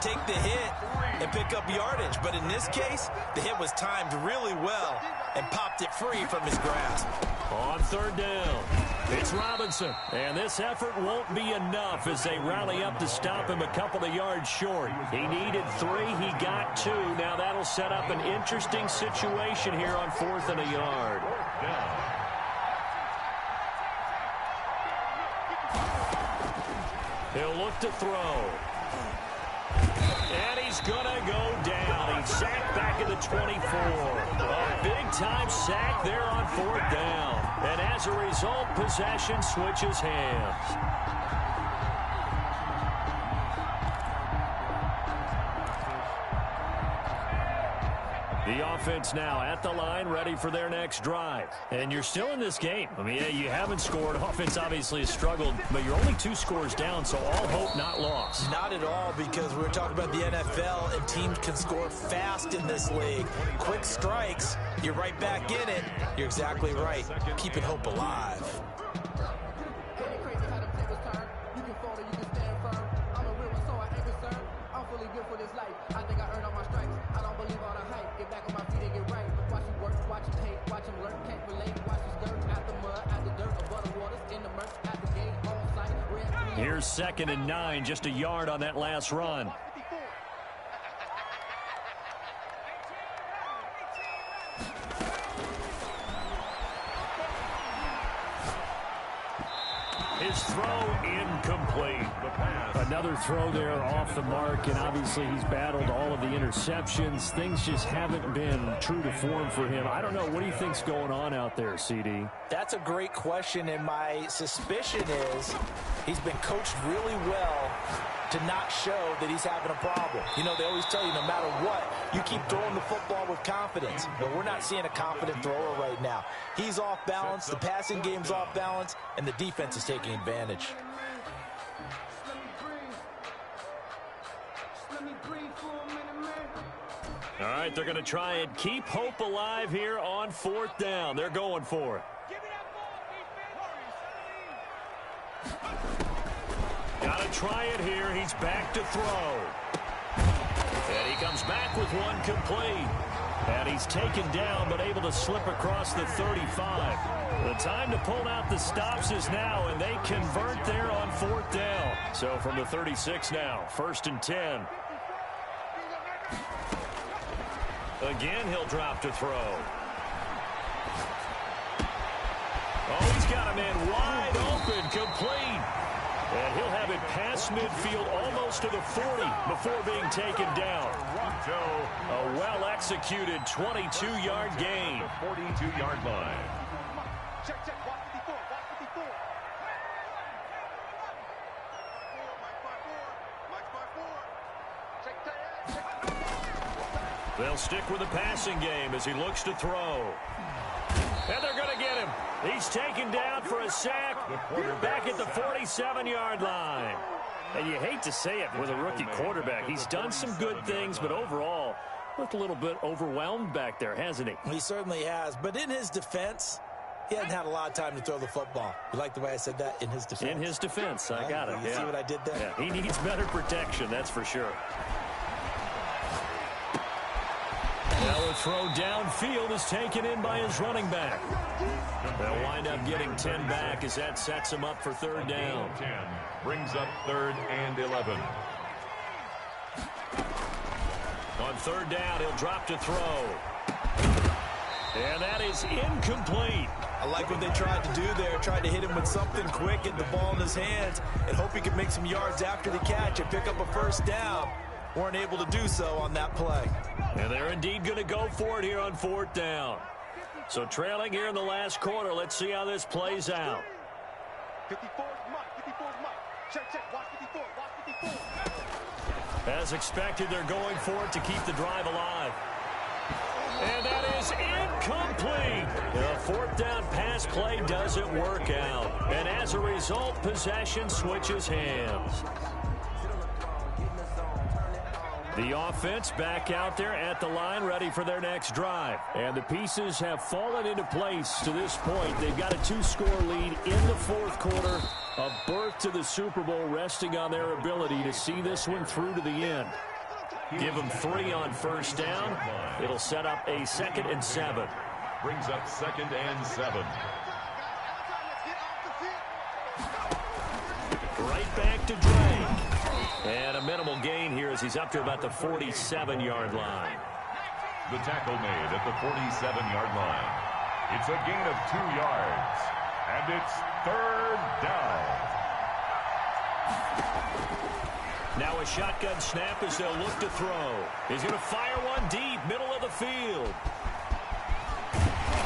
D: take the hit, and pick up yardage. But in this case, the hit was timed really well and popped it free from his grasp.
A: On third down, it's Robinson. And this effort won't be enough as they rally up to stop him a couple of yards short. He needed 3. He got 2. Now that'll set up an interesting situation here on 4th and a yard. He'll look to throw. And he's going to go down. He's sacked back at the 24. A big-time sack there on 4th down. And as a result, possession switches hands. The offense now at the line, ready for their next drive. And you're still in this game. I mean, yeah, you haven't scored. Offense obviously has struggled, but you're only 2 scores down, so all hope not lost.
D: Not at all, because we're talking about the NFL, and teams can score fast in this league. Quick strikes, you're right back in it. You're exactly right. Keeping hope alive.
A: Here's 2nd and 9, just a yard on that last run. His throw incomplete. Another throw there off the mark, and obviously he's battled all of the interceptions. Things just haven't been true to form for him. I don't know. What do you think's going on out there, CD?
D: That's a great question, and my suspicion is he's been coached really well to not show that he's having a problem. You know, they always tell you no matter what, you keep throwing the football with confidence. But we're not seeing a confident thrower right now. He's off balance, the passing game's off balance, and the defense is taking advantage.
A: All right, they're going to try and keep hope alive here on 4th down. They're going for it. Got to try it here. He's back to throw. And he comes back with one complete. And he's taken down but able to slip across the 35. The time to pull out the stops is now, and they convert there on 4th down. So from the 36 now, 1st and 10. Again, he'll drop to throw. Oh, he's got a man wide open, complete. And he'll have it past midfield almost to the 40 before being taken down. A well-executed 22-yard gain.
B: 42-yard line.
E: Check, watch 54, watch 54. Check that.
A: They'll stick with the passing game as he looks to throw. And they're going to get him. He's taken down for a sack back at the 47-yard line. And you hate to say it with a rookie quarterback. He's done some good things, but overall, looked a little bit overwhelmed back there, hasn't he?
D: He certainly has. But in his defense, he hasn't had a lot of time to throw the football. You like the way I said that? In his defense.
A: In his defense. I got it.
D: You see what I did there?
A: Yeah, he needs better protection, that's for sure. Now the throw downfield is taken in by his running back. They'll wind up getting 10 back as that sets him up for third down.
B: 10 brings up 3rd and 11.
A: On third down, he'll drop to throw. And that is incomplete.
D: I like what they tried to do there. Tried to hit him with something quick, get the ball in his hands, and hope he could make some yards after the catch and pick up a first down. Weren't able to do so on that play.
A: And they're indeed going to go for it here on 4th down. So trailing here in the last quarter. Let's see how this plays out.
E: 54 is Mike. 54 is Mike. Check. Watch 54. Watch 54.
A: As expected, they're going for it to keep the drive alive. And that is incomplete. The 4th down pass play doesn't work out. And as a result, possession switches hands. The offense back out there at the line, ready for their next drive. And the pieces have fallen into place to this point. They've got a 2-score lead in the 4th quarter. A berth to the Super Bowl resting on their ability to see this one through to the end. Give them 3 on first down. It'll set up a 2nd and 7.
B: Brings up 2nd and 7.
A: Right back to Drake. And a minimal gain here as he's up to about the 47-yard line.
B: The tackle made at the 47-yard line. It's a gain of 2 yards. And it's 3rd down.
A: Now a shotgun snap as they'll look to throw. He's going to fire one deep, middle of the field.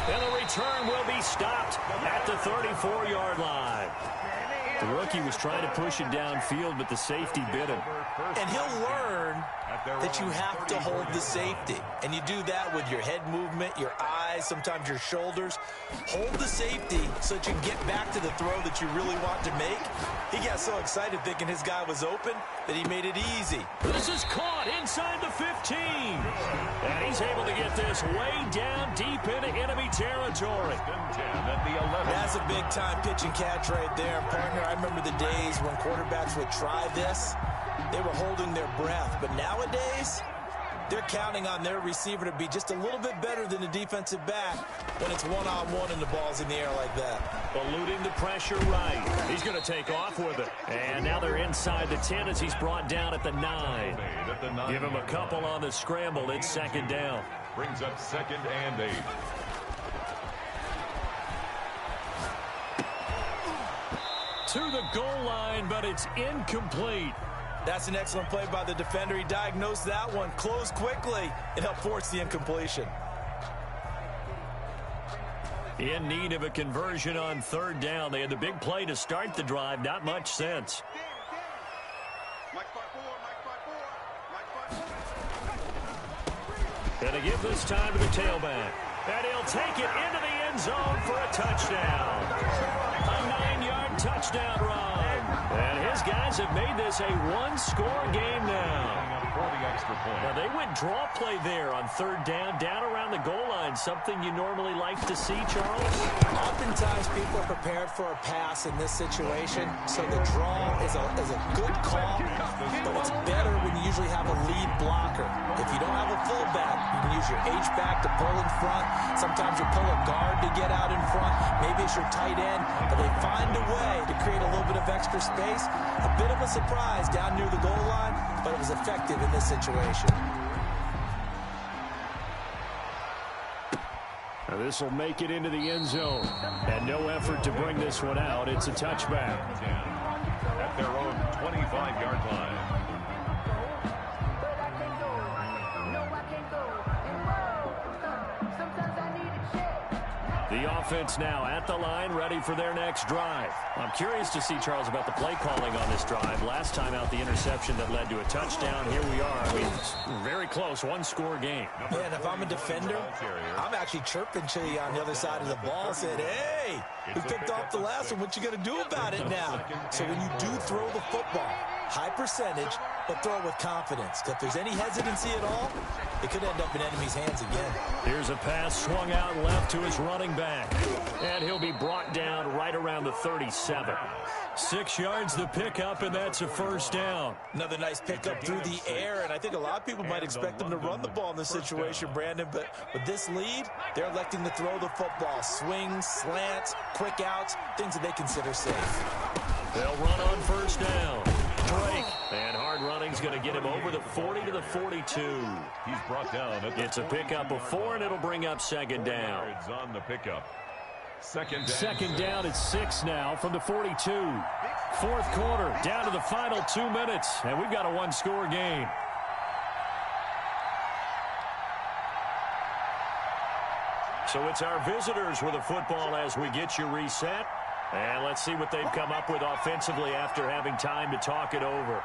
A: And the return will be stopped at the 34-yard line. The rookie was trying to push it downfield, but the safety bit him.
D: And he'll learn that you have to hold the safety. And you do that with your head movement, your eyes, sometimes your shoulders. Hold the safety so that you can get back to the throw that you really want to make. He got so excited thinking his guy was open that he made it easy.
A: This is caught inside the 15. And he's able to get this way down deep into enemy territory.
D: That's a big-time pitch and catch right there, partner. I remember the days when quarterbacks would try this. They were holding their breath. But nowadays, they're counting on their receiver to be just a little bit better than the defensive back when it's one-on-one and the ball's in the air like that.
A: Eluding the pressure right. He's going to take off with it. And now they're inside the 10 as he's brought down at the 9. Give him a couple on the scramble. It's 2nd down.
B: Brings up 2nd and 8.
A: To the goal line, but it's incomplete.
D: That's an excellent play by the defender. He diagnosed that one, closed quickly, and helped force the incompletion.
A: In need of a conversion on 3rd down. They had the big play to start the drive. Not much sense. And to give this time to the tailback. And he'll take it into the end zone for a touchdown. A 9-yard touchdown run. And his guys have made this a 1-score game now. Now they went draw play there on 3rd down around the goal line. Something you normally like to see, Charles?
D: Oftentimes people are prepared for a pass in this situation, so the draw is a good call, but it's better when you usually have a lead blocker. If you don't have a fullback, you can use your H-back to pull in front. Sometimes you pull a guard to get out in front. Maybe it's your tight end, but they find a way to create a little bit of extra space. A bit of a surprise down near the goal line, but it was effective in this situation.
A: Now this will make it into the end zone. And no effort to bring this one out. It's a touchback.
B: At their own 25-yard line.
A: The offense now at the line, ready for their next drive. I'm curious to see, Charles, about the play calling on this drive. Last time out, the interception that led to a touchdown. Here we are. I mean, it's very close, one-score game.
D: Man, if I'm a defender, I'm actually chirping to you on the other side of the ball, saying, hey, we picked off the last one. What you going to do about it now? So when you do throw the football, high percentage, but throw it with confidence. If there's any hesitancy at all, it could end up in enemy's hands again.
A: Here's a pass swung out left to his running back. And he'll be brought down right around the 37. 6 yards the pickup, and that's a first down.
D: Another nice pickup through the air, and I think a lot of people might expect them to run the ball in this situation, Brandon, but with this lead, they're electing to throw the football. Swings, slants, quick outs, things that they consider safe.
A: They'll run on first down. Break. And hard running's going to get him over the 40 to the 42.
B: He's brought down.
A: It's a pickup of 4, and it'll bring up second down.
B: Yards on the pickup.
A: Second down at 6 now from the 42. Fourth quarter, down to the final 2 minutes, and we've got a one-score game. So it's our visitors with the football as we get you reset. And let's see what they've come up with offensively after having time to talk it over.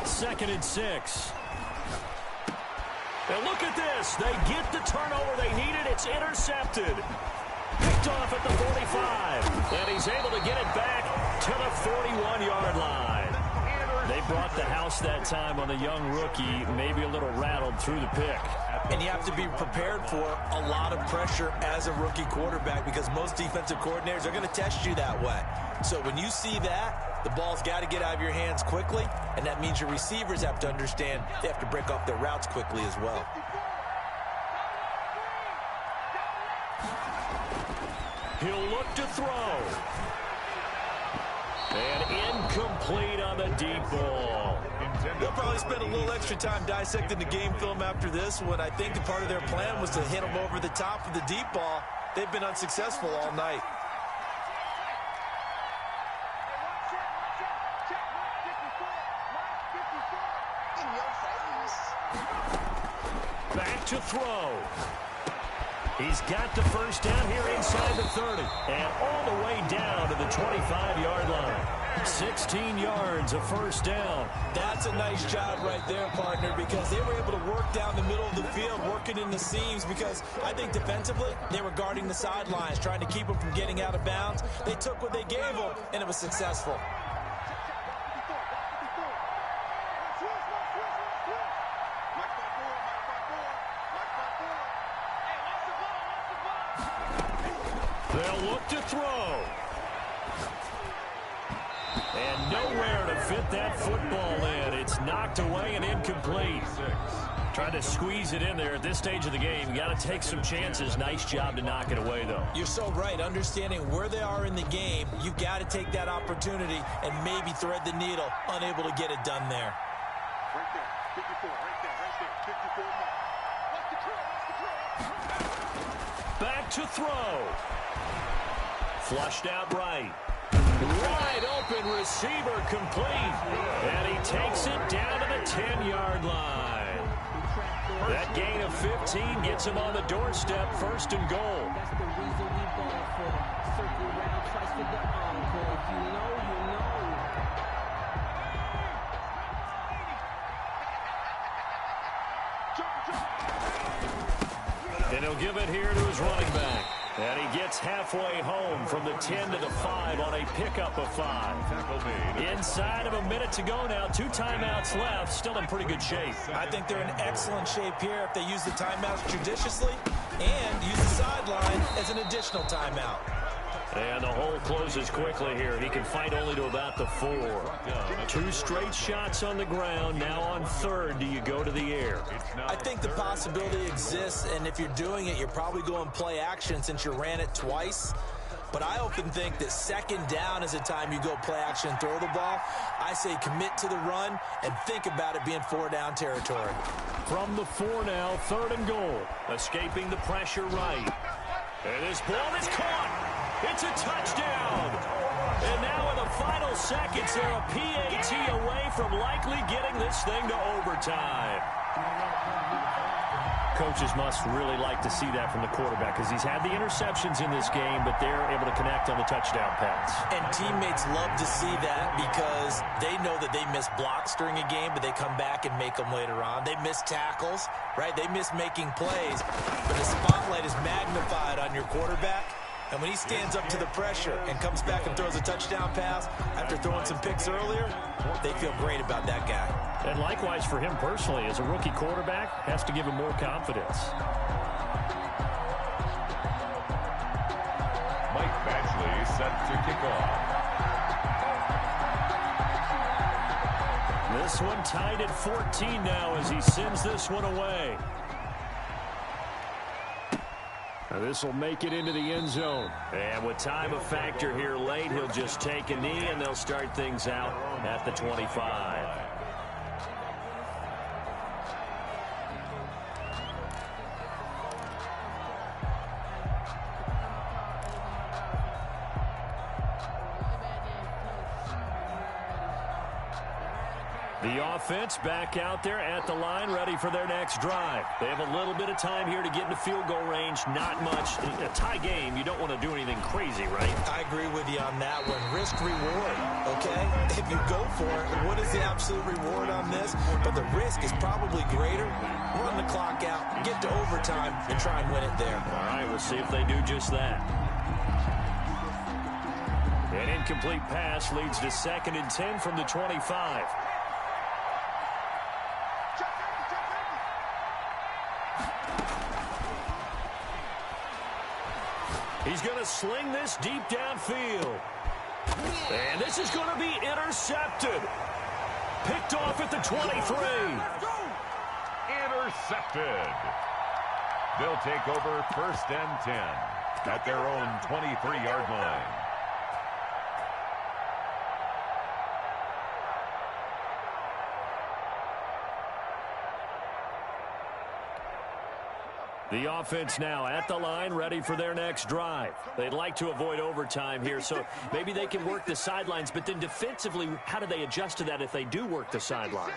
A: 2nd and 6. And look at this. They get the turnover they needed. It's intercepted. Picked off at the 45. And he's able to get it back to the 41-yard line. They brought the house that time on the young rookie, maybe a little rattled through the pick.
D: And you have to be prepared for a lot of pressure as a rookie quarterback because most defensive coordinators are going to test you that way. So when you see that, the ball's got to get out of your hands quickly, and that means your receivers have to understand they have to break off their routes quickly as well.
A: He'll look to throw. And incomplete on the deep ball.
D: They'll probably spend a little extra time dissecting the game film after this one. I think the part of their plan was to hit them over the top of the deep ball. They've been unsuccessful all night.
A: Back to throw. He's got the first down here inside the 30. And all the way down to the 25-yard line. 16 yards, a first down.
D: That's a nice job right there, partner, because they were able to work down the middle of the field, working in the seams, because I think defensively, they were guarding the sidelines, trying to keep them from getting out of bounds. They took what they gave them, and it was successful.
A: They'll look to throw. And nowhere to fit that football in. It's knocked away and incomplete. Trying to squeeze it in there at this stage of the game. You got to take some chances. Nice job to knock it away, though.
D: You're so right. Understanding where they are in the game, you've got to take that opportunity and maybe thread the needle. Unable to get it done there.
E: Right there. 54. Right there. 54 more. Watch the throw. Watch the throw.
A: Back to throw. Flushed out right. Wide open receiver complete. And he takes it down to the 10-yard line. That gain of 15 gets him on the doorstep, 1st and goal.
F: That's the reason we ball for them. Circle around, twice with the encore. If you know, you know.
A: And he'll give it here to his running back. And he gets halfway home from the 10 to the 5 on a pickup of 5. Inside of a minute to go now. 2 timeouts left. Still in pretty good shape.
D: I think they're in excellent shape here if they use the timeouts judiciously and use the sideline as an additional timeout.
A: And the hole closes quickly here. He can fight only to about the 4. 2 straight shots on the ground. Now on 3rd, do you go to the air?
D: I think the possibility exists, and if you're doing it, you're probably going play action since you ran it twice. But I often think that 2nd down is a time you go play action and throw the ball. I say commit to the run and think about it being 4-down territory.
A: From the 4 now, 3rd and goal. Escaping the pressure right. And this ball is caught. It's a touchdown. And now in the final seconds, they're a PAT away from likely getting this thing to overtime. Coaches must really like to see that from the quarterback because he's had the interceptions in this game, but they're able to connect on the touchdown pass.
D: And teammates love to see that because they know that they miss blocks during a game, but they come back and make them later on. They miss tackles, right? They miss making plays, but the spotlight is magnified on your quarterback. And when he stands up to the pressure and comes back and throws a touchdown pass after throwing some picks earlier, they feel great about that guy.
A: And likewise for him personally, as a rookie quarterback, has to give him more confidence.
B: Mike Batchley set to kick off.
A: This one tied at 14 now as he sends this one away. This will make it into the end zone. And with time a factor here late, he'll just take a knee and they'll start things out at the 25. The offense back out there at the line, ready for their next drive. They have a little bit of time here to get into field goal range. Not much. A tie game, you don't want to do anything crazy, right?
D: I agree with you on that one. Risk reward, okay? If you go for it, what is the absolute reward on this? But the risk is probably greater. Run the clock out, get to overtime, and try and win it there.
A: All right, we'll see if they do just that. An incomplete pass leads to 2nd and 10 from the 25. He's going to sling this deep downfield. And this is going to be intercepted. Picked off at the 23.
B: Intercepted. They'll take over 1st and 10 at their own 23-yard line.
A: The offense now at the line, ready for their next drive. They'd like to avoid overtime here, so maybe they can work the sidelines, but then defensively, how do they adjust to that if they do work the sideline?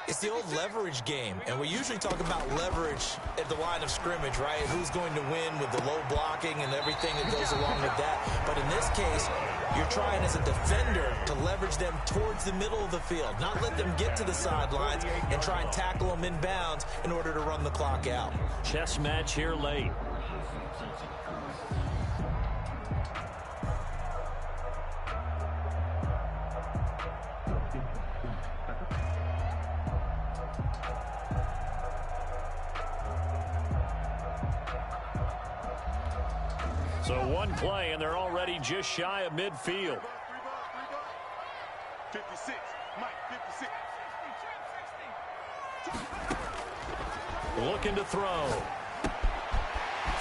D: It's the old leverage game, and we usually talk about leverage at the line of scrimmage, right? Who's going to win with the low blocking and everything that goes along with that. But in this case, you're trying as a defender to leverage them towards the middle of the field, not let them get to the sidelines and try and tackle them in bounds in order to run the clock out.
A: Chess match here late. So one play, and they're already just shy of midfield.
E: 56. Mike, 56.
A: Looking to throw.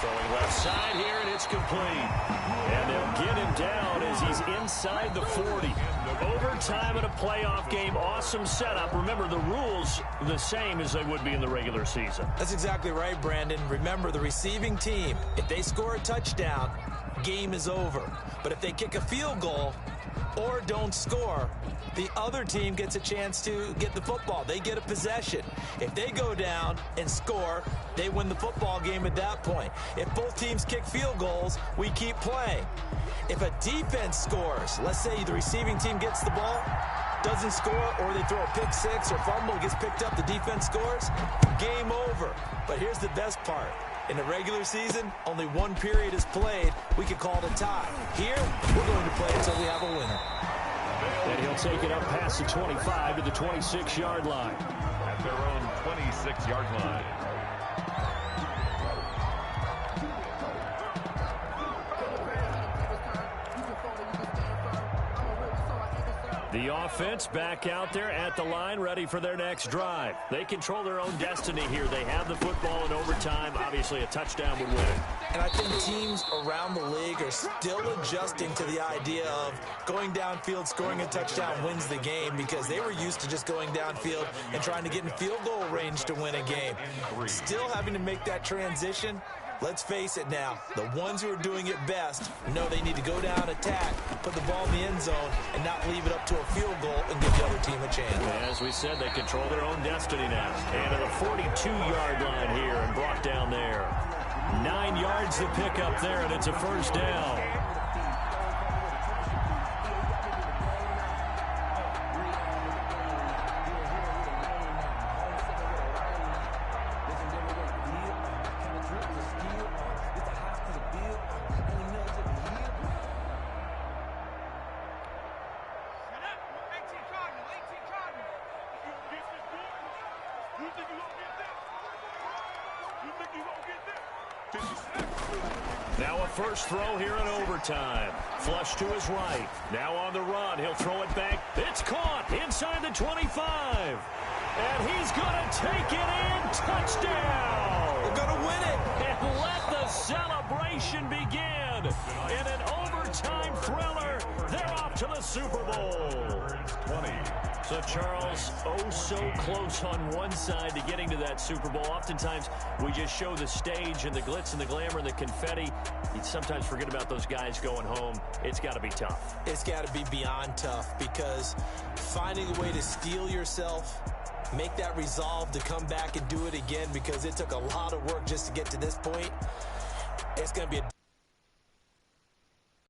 A: Throwing left side here, and it's complete. And they'll get him down as he's inside the 40. Overtime in a playoff game, awesome setup. Remember, the rules the same as they would be in the regular season.
D: That's exactly right, Brandon. Remember, the receiving team, if they score a touchdown, game is over. But if they kick a field goal or don't score, the other team gets a chance to get the football. They get a possession. If they go down and score, they win the football game at that point. If both teams kick field goals, we keep playing. If a defense scores, let's say the receiving team gets the ball, doesn't score, or they throw a pick six or fumble, gets picked up, the defense scores, game over. But here's the best part. In the regular season, only one period is played. We could call it a tie. Here, we're going to play until we have a winner.
A: And he'll take it up past the 25 to the 26-yard line.
B: At their own 26-yard line.
A: The offense back out there at the line, ready for their next drive. They control their own destiny here. They have the football in overtime. Obviously, a touchdown would win it.
D: And I think teams around the league are still adjusting to the idea of going downfield, scoring a touchdown wins the game, because they were used to just going downfield and trying to get in field goal range to win a game. Still having to make that transition, Let's face it now, the ones who are doing it best know they need to go down, attack, put the ball in the end zone, and not leave it up to a field goal and give the other team a chance.
A: As we said, they control their own destiny now. And to the 42-yard line here and brought down there. 9 yards to pick up there, and it's a first down. Now a first throw here in overtime. Flush to his right. Now on the run. He'll throw it back. It's caught inside the 25. And he's going to take it in. Touchdown.
D: They're going to win it.
A: And let the celebration begin. In an overtime thriller, they're off to the Super Bowl.
B: 20.
A: So, Charles, oh so close on one side to getting to that Super Bowl. Oftentimes, we just show the stage and the glitz and the glamour and the confetti. You sometimes forget about those guys going home. It's got to be tough.
D: It's got to be beyond tough, because finding a way to steel yourself, make that resolve to come back and do it again, because it took a lot of work just to get to this point. It's going to be a